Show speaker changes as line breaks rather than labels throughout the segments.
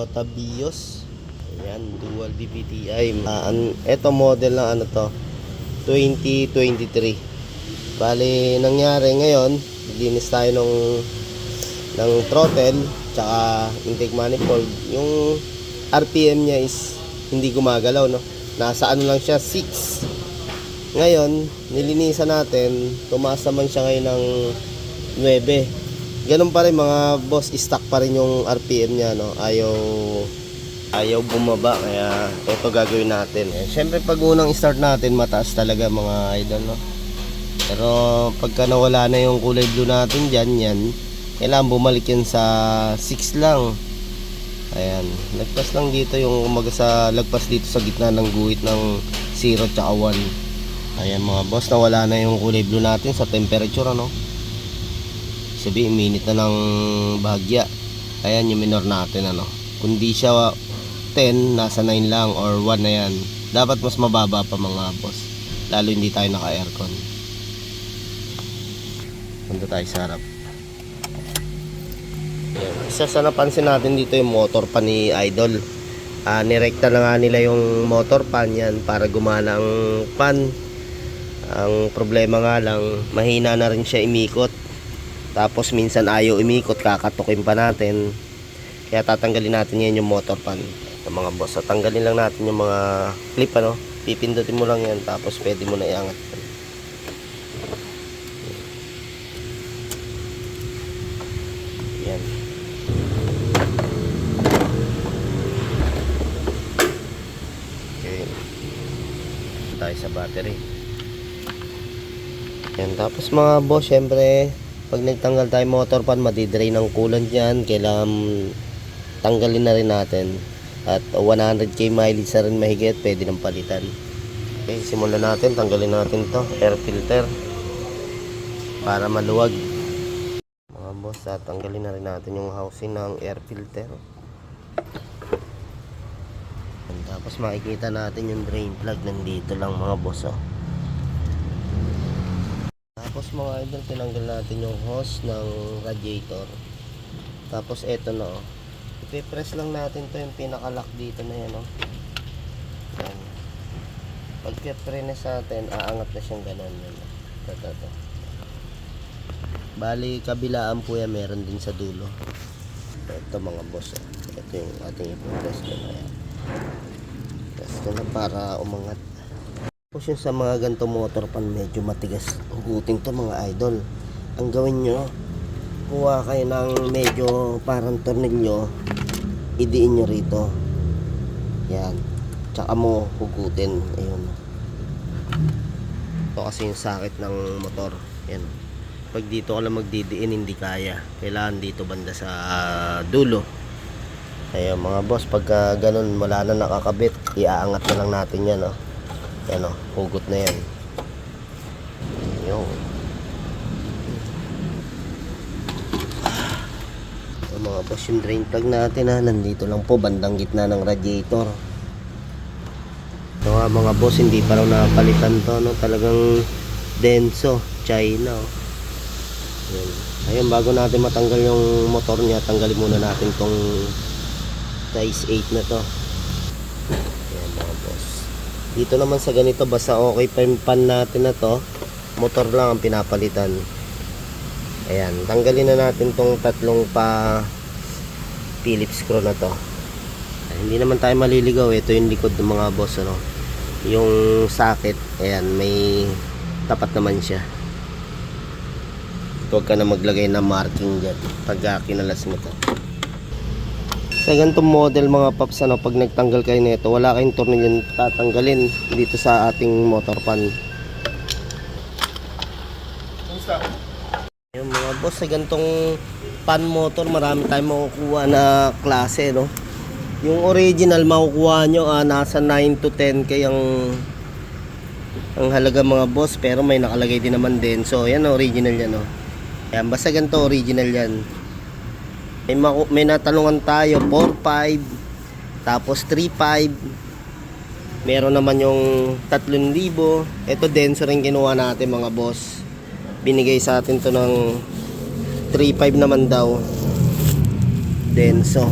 Toyota Vios. Ayan, dual DPTI. Ito model ng ano to, 2023. Bali, nangyari ngayon, linis tayo ng throttle, tsaka intake manifold. Yung RPM niya is hindi gumagalaw, no? Nasa ano lang siya, 6. Ngayon, nilinisan natin, tumaas naman siya ngayon ng 9. Ganun pa rin mga boss, stock pa rin yung RPM niya, no? Ayaw bumaba, kaya ito gagawin natin. Syempre pag unang start natin, mataas talaga mga idol, no? Pero pagka nawala na yung kulay blue natin dyan, yan, kailangan bumalik yan sa 6 lang. Ayan, lagpas lang dito yung umaga sa lagpas dito sa gitna ng guhit ng 0 tsaka 1. Ayan mga boss, nawala na yung kulay blue natin sa temperature, ano? Sabihin, minute na ng bahagya. Ayan yung minor natin, ano? Kundi siya 10, nasa 9 lang or 1 na yan. Dapat mas mababa pa mga boss, lalo hindi tayo naka aircon. Punta tayo sa harap. Ayan. Isa sa napansin natin dito yung motor pan ni Idol. Nirekta na nga nila yung motor pan yan para gumana ang pan. Ang problema nga lang, mahina na rin siya imikot. Tapos minsan ayaw imikot, kakatukin pa natin. Kaya tatanggalin natin yan yung motor pan. Ito mga boss, tanggalin lang natin yung mga clip, ano? Pipindutin mo lang yan, tapos pwede mo na iangat. Yan. Okay. Tayo sa battery. Yan, tapos mga boss, syempre pag nagtanggal tayo motor pan, madidrain ang coolant yan. Kailangan tanggalin na rin natin. At 100k mileage na rin mahigit, pwede nang palitan. Okay, simulan natin, tanggalin natin to air filter para maluwag. Mga boss, tanggalin na rin natin yung housing ng air filter. And tapos makikita natin yung drain plug, nandito lang mga boss, oh. Tapos mga idol, tinanggal natin yung hose ng radiator. Tapos eto na, oh. I-press lang natin to yung pinaka-lock dito na yan, oh. Yan. Pag i-press natin, aangat na siyang ganun. Ito. Bali, kabilaan po yan, meron din sa dulo. Ito mga boss, oh. Ito yung ating i-press ko na yan. Press ko na para umangat. Tapos yung sa mga ganito motor pan, medyo matigas hugutin to mga idol. Ang gawin nyo, kuha kayo ng medyo parang tornilyo, idiin nyo rito. Yan, tsaka mo hugutin. Ayun, ito kasi yung sakit ng motor. Yan, pag dito ka lang magdidiin, hindi kaya. Kailangan dito banda sa dulo. Ayun mga boss, pagka ganun wala na nakakabit, iaangat na lang natin yan, oh. Yan, oh, hugot na yan. Ayun. Mga boss, yung drain plug natin, nandito lang po bandang gitna ng radiator. Ito nga mga boss, hindi pa raw napalitan to, no? Talagang denso, China, oh. Ayun, bago natin matanggal yung motor niya, tanggalin muna natin tong size 8 na to. Ayan mga boss, dito naman sa ganito, basta okay pa yung pan natin na to, motor lang ang pinapalitan. Ayan, tanggalin na natin tong tatlong pa Phillips screw na to. Ay, hindi naman tayo maliligaw. Ito yung likod ng mga boss, ano? Yung socket, ayan, may tapat naman siya. Huwag ka na maglagay ng marking dyan pag kinalas mo to. Sa ganitong model mga paps, ano, pag nagtanggal kayo nito, wala kayong tornilyo tatanggalin dito sa ating motor pan. Yung mga boss, sa ganitong pan motor, marami tayong makukuha na klase, no? Yung original makukuha nyo, nasa 9 to 10k ang halaga mga boss, pero may nakalagay din naman din. So yan, original yan, no? Yan, basta ganito original yan. May natanungan tayo 4.5, tapos 3.5, meron naman yung 3,000. Ito denso rin kinuha natin mga boss, binigay sa atin to ng 3.5 naman daw, denso.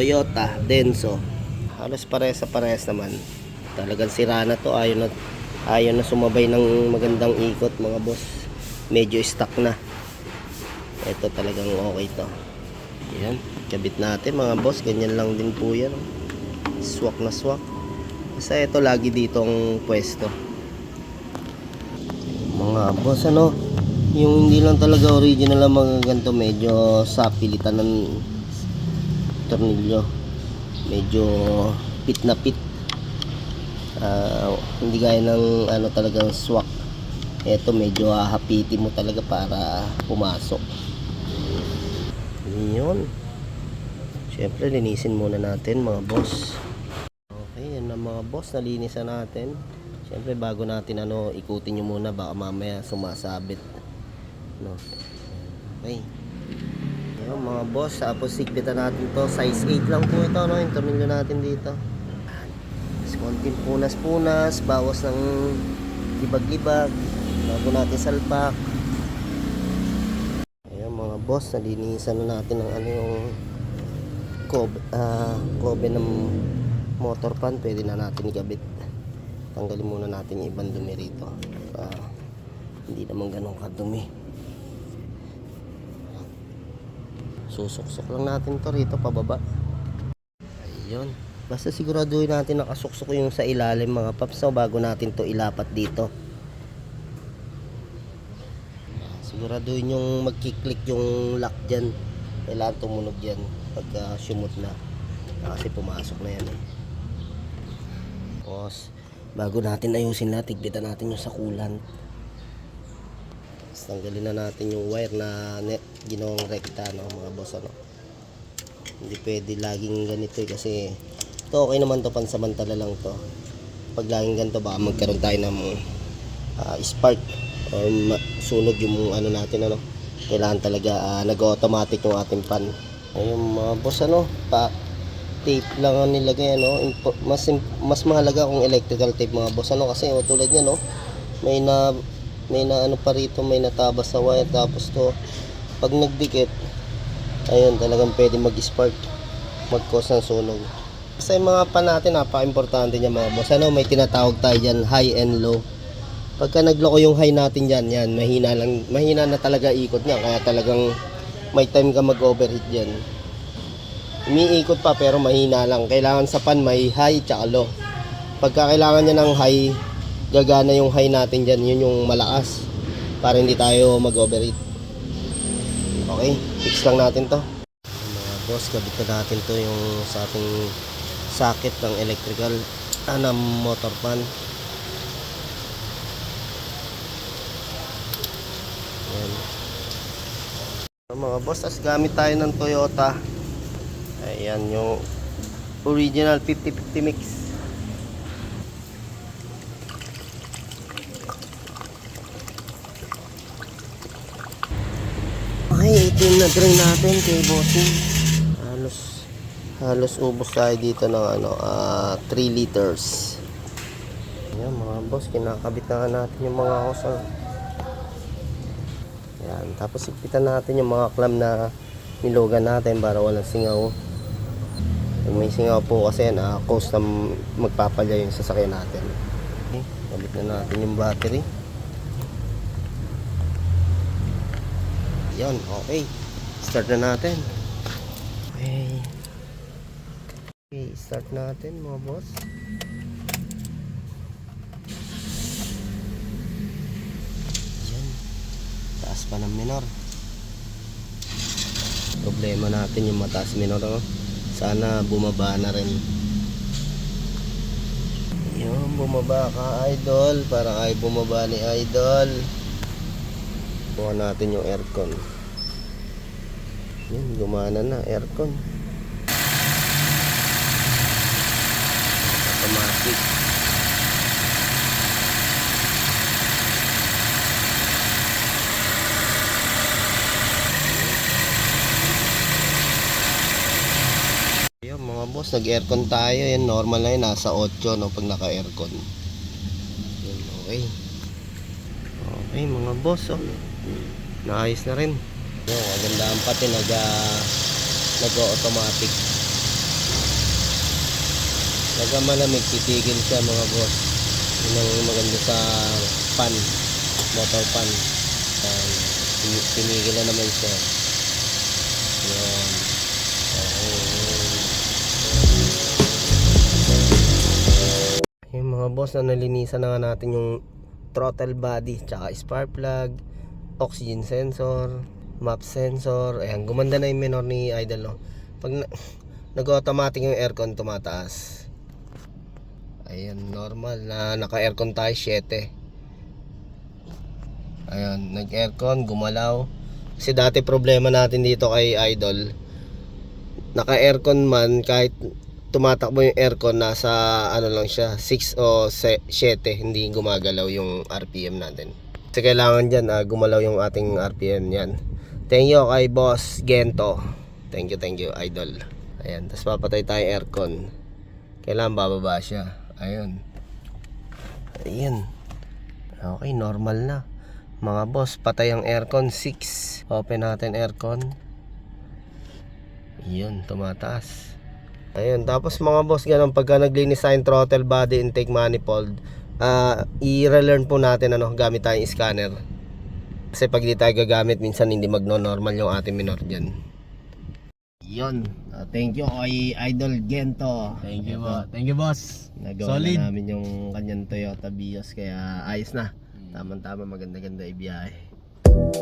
Toyota Denso. Halos parehas naman. Talagang sira na to, ayaw na sumabay ng magandang ikot mga boss. Medyo stuck na. Ito talagang okay to. Yan, kabit natin mga boss, ganyan lang din po yan. Swak na swak. Kasi ito lagi ditong pwesto. Mga boss, ano, yung hindi lang talaga original ang mga ganito, medyo sa pilitan ng tornilyo, medyo pit na pit. Hindi gaya ng ano talagang swak. Ito medyo hahapiti mo talaga para pumasok. Yun, syempre linisin muna natin mga boss. Okay, yan na mga boss, nalinisan natin. Syempre bago natin ikutin nyo muna, baka mamaya sumasabit, no? Okay, yun mga boss, tapos sigpitan natin to. Size 8 lang po ito, no? Yung tornilyo natin dito. Tapos konting punas-punas, bawas ng libag-libag bago natin salpak. Ayun mga boss, nalinisan na natin ng yung kobe ng motor pan. Pwede na natin ikabit. Tanggalin muna natin yung ibang dumi rito. Hindi naman ganun kadumi. Susuksok lang natin to rito pababa. Ayun. Basta siguraduhin natin nakasuksok yung sa ilalim mga paps, so bago natin to ilapat dito. Siguraduhin yung magkiklik yung lock dyan. Kailangan tumunog yan pagka sumot na. Kasi pumasok na yan eh. Tapos bago natin ayusin na, tigpitan natin yung sakulan. Tapos tanggalin na natin yung wire na ginawang rekta, no, mga boss, ano. Hindi pwede laging ganito kasi ito okay naman to, pansamantala lang to. Pag laging ganito baka magkaroon tayo ng spark or sunog yung natin, ano. Kailangan talaga nag-automatic yung ating pan. Ayun mga boss, ano, tape lang ang nilagay, ano. Mas mahalaga kung electrical tape mga boss, ano, kasi tulad niya, no, may na ano pa rito, may natabas sa wire. Tapos to pag nagdikit, ayun, talagang pwede mag-spark, mag-cause ng sunog. Kasi mga pan natin, napaka-importante niya mga boss, ano, may tinatawag tayo dyan, high and low. Pagka nagloko yung high natin dyan, yan, mahina na talaga ikot niya, kaya talagang may time ka mag-overheat dyan. Umiikot pa pero mahina lang. Kailangan sa pan may high tsaka low. Pagka kailangan niya ng high, gagana yung high natin dyan, yun yung malakas, para hindi tayo mag-overheat. Okay, fix lang natin to mga boss. Kabit na natin to yung sa ating socket ng electrical ng motor pan. Yan mga boss. As gamit tayo ng Toyota, ayan yung original 50-50 mix. Okay, ito yung na-drain natin kay bossing. Halos ubos tayo dito ng 3 liters. Ayan mga boss, kinakabit na natin yung mga hose. Ayan, tapos ipitan natin yung mga clamp na nilugan natin para walang singaw. Pag may singaw po kasi cause na magpapalya yung sasakyan natin. Okay, kabit na natin yung battery. Yan, okay. Start na natin. Okay, start natin mga boss. Yan. Taas pa ng minor. Problema natin yung mataas minor, no? Sana bumaba na rin. Yan, bumaba ka idol. Parang ay bumaba ni idol. Buka natin yung aircon. Yan, gumana na aircon. Automatic. Yan mga boss, nag-aircon tayo. Yan, normal na yun, nasa 8 no, pag naka-aircon. Yan, okay. Okay mga boss, oh. Naayos na rin. Yung magandaan pati nag-automatic. Pagka malamig, titigil siya mga boss. Yun ang maganda sa pan, motor pan. Tinigil na naman siya. Yan. Yung mga boss na nalinisan na nga natin yung throttle body, tsaka spark plug, oxygen sensor, map sensor. Ayan, gumanda na yung minor ni Idol, no? Pag nag-automatic yung aircon, tumataas. Ayan, normal na naka-aircon tayo 7. Ayan, nag-aircon, gumalaw. Kasi dati problema natin dito kay Idol, naka-aircon man, kahit tumatakbo yung aircon, nasa ano lang siya, 6 o 7, hindi gumagalaw yung RPM natin. Kasi kailangan dyan gumalaw yung ating RPM. Yan, thank you kay Boss Gento. Thank you Idol. Ayan, tapos papatay tayo aircon. Kailangan bababa siya. Ayun. Ayan. Okay, normal na. Mga boss, patay ang aircon. 6. Open natin aircon. Yun, tumataas. Ayun, tapos mga boss, ganun, pagka naglinis tayong throttle body, intake manifold, i-relearn po natin gamit tayong scanner. Kasi pag di tayo gagamit, minsan hindi magno-normal yung ating minor dyan. Yun, thank you kay Idol Gento.
Thank you boss.
Nagawa
Solid.
na namin yung kanyang Toyota Vios, kaya ayos na. Tama-tama, maganda-ganda ibiyahe.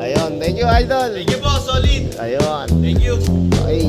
Ayun, thank you Idol.
Thank you boss, solid.
Ayun.
Thank you.
Okay.